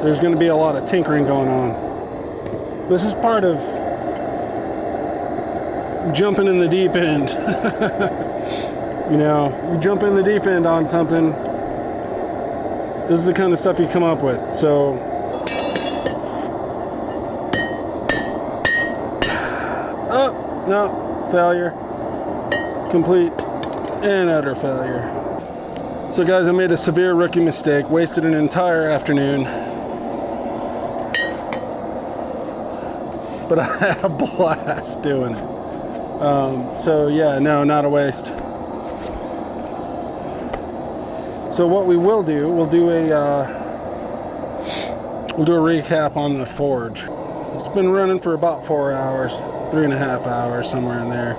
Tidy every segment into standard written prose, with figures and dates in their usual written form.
there's going to be a lot of tinkering going on. This is part of jumping in the deep end. You know, you jump in the deep end on something, this is the kind of stuff you come up with. So oh no, failure, complete and utter failure. So guys, I made a severe rookie mistake, wasted an entire afternoon, but I had a blast doing it. So yeah, no, not a waste. So what we will do, we'll do a recap on the forge. It's been running for about 4 hours, 3.5 hours, somewhere in there.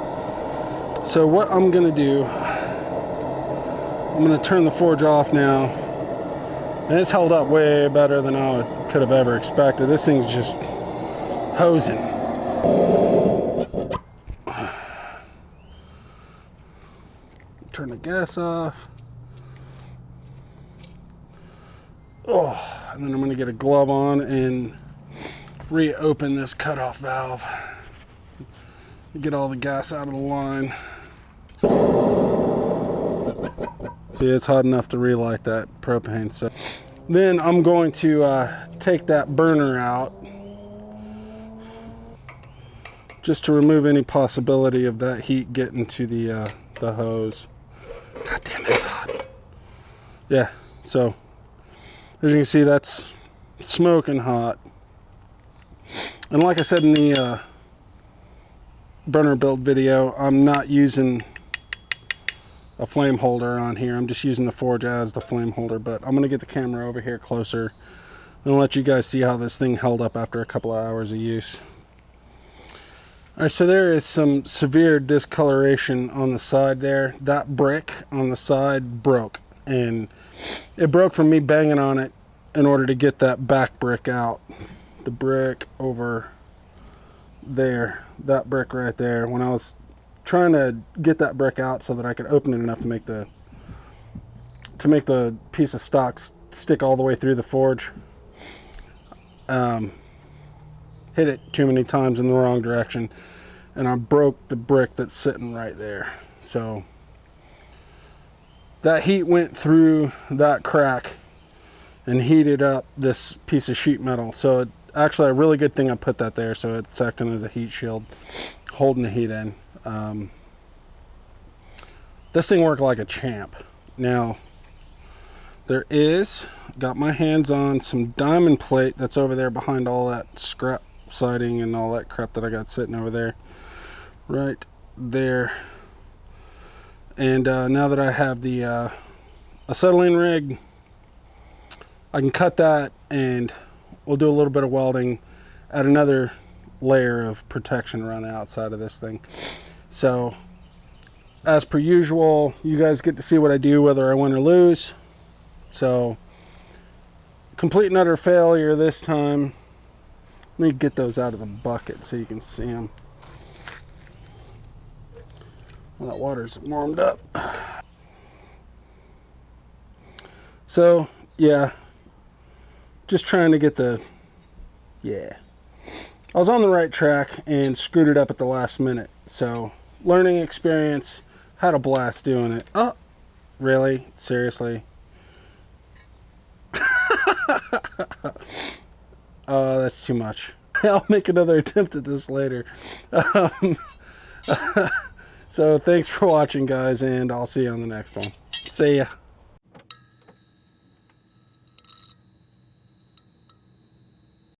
So what I'm gonna do, I'm gonna turn the forge off now, and it's held up way better than I could have ever expected. This thing's just hosing. Turn the gas off. Oh, and then I'm gonna get a glove on and reopen this cutoff valve. Get all the gas out of the line. See, it's hot enough to relight that propane. So then I'm going to take that burner out, just to remove any possibility of that heat getting to the hose. God damn it, it's hot. Yeah, so as you can see, that's smoking hot. And like I said in the burner build video, I'm not using a flame holder on here. I'm just using the forge as the flame holder, but I'm gonna get the camera over here closer and let you guys see how this thing held up after a couple of hours of use. All right, so there is some severe discoloration on the side there. That brick on the side broke, and it broke from me banging on it in order to get that back brick out. The brick over there, that brick right there, when I was trying to get that brick out so that I could open it enough to make the piece of stock stick all the way through the forge, hit it too many times in the wrong direction, and I broke the brick that's sitting right there. So that heat went through that crack and heated up this piece of sheet metal. So actually a really good thing I put that there, so it's acting as a heat shield, holding the heat in. This thing worked like a champ. Now got my hands on some diamond plate that's over there behind all that scrap siding and all that crap that I got sitting over there, right there. And now that I have the acetylene rig, I can cut that and we'll do a little bit of welding, add another layer of protection around the outside of this thing. So as per usual, you guys get to see what I do whether I win or lose. So complete and utter failure this time. Let me get those out of the bucket so you can see them. Well, that water's warmed up. So yeah, just trying to get I was on the right track and screwed it up at the last minute. So learning experience, had a blast doing it. Oh, really? Seriously? That's too much. I'll make another attempt at this later. So thanks for watching, guys, and I'll see you on the next one. See ya.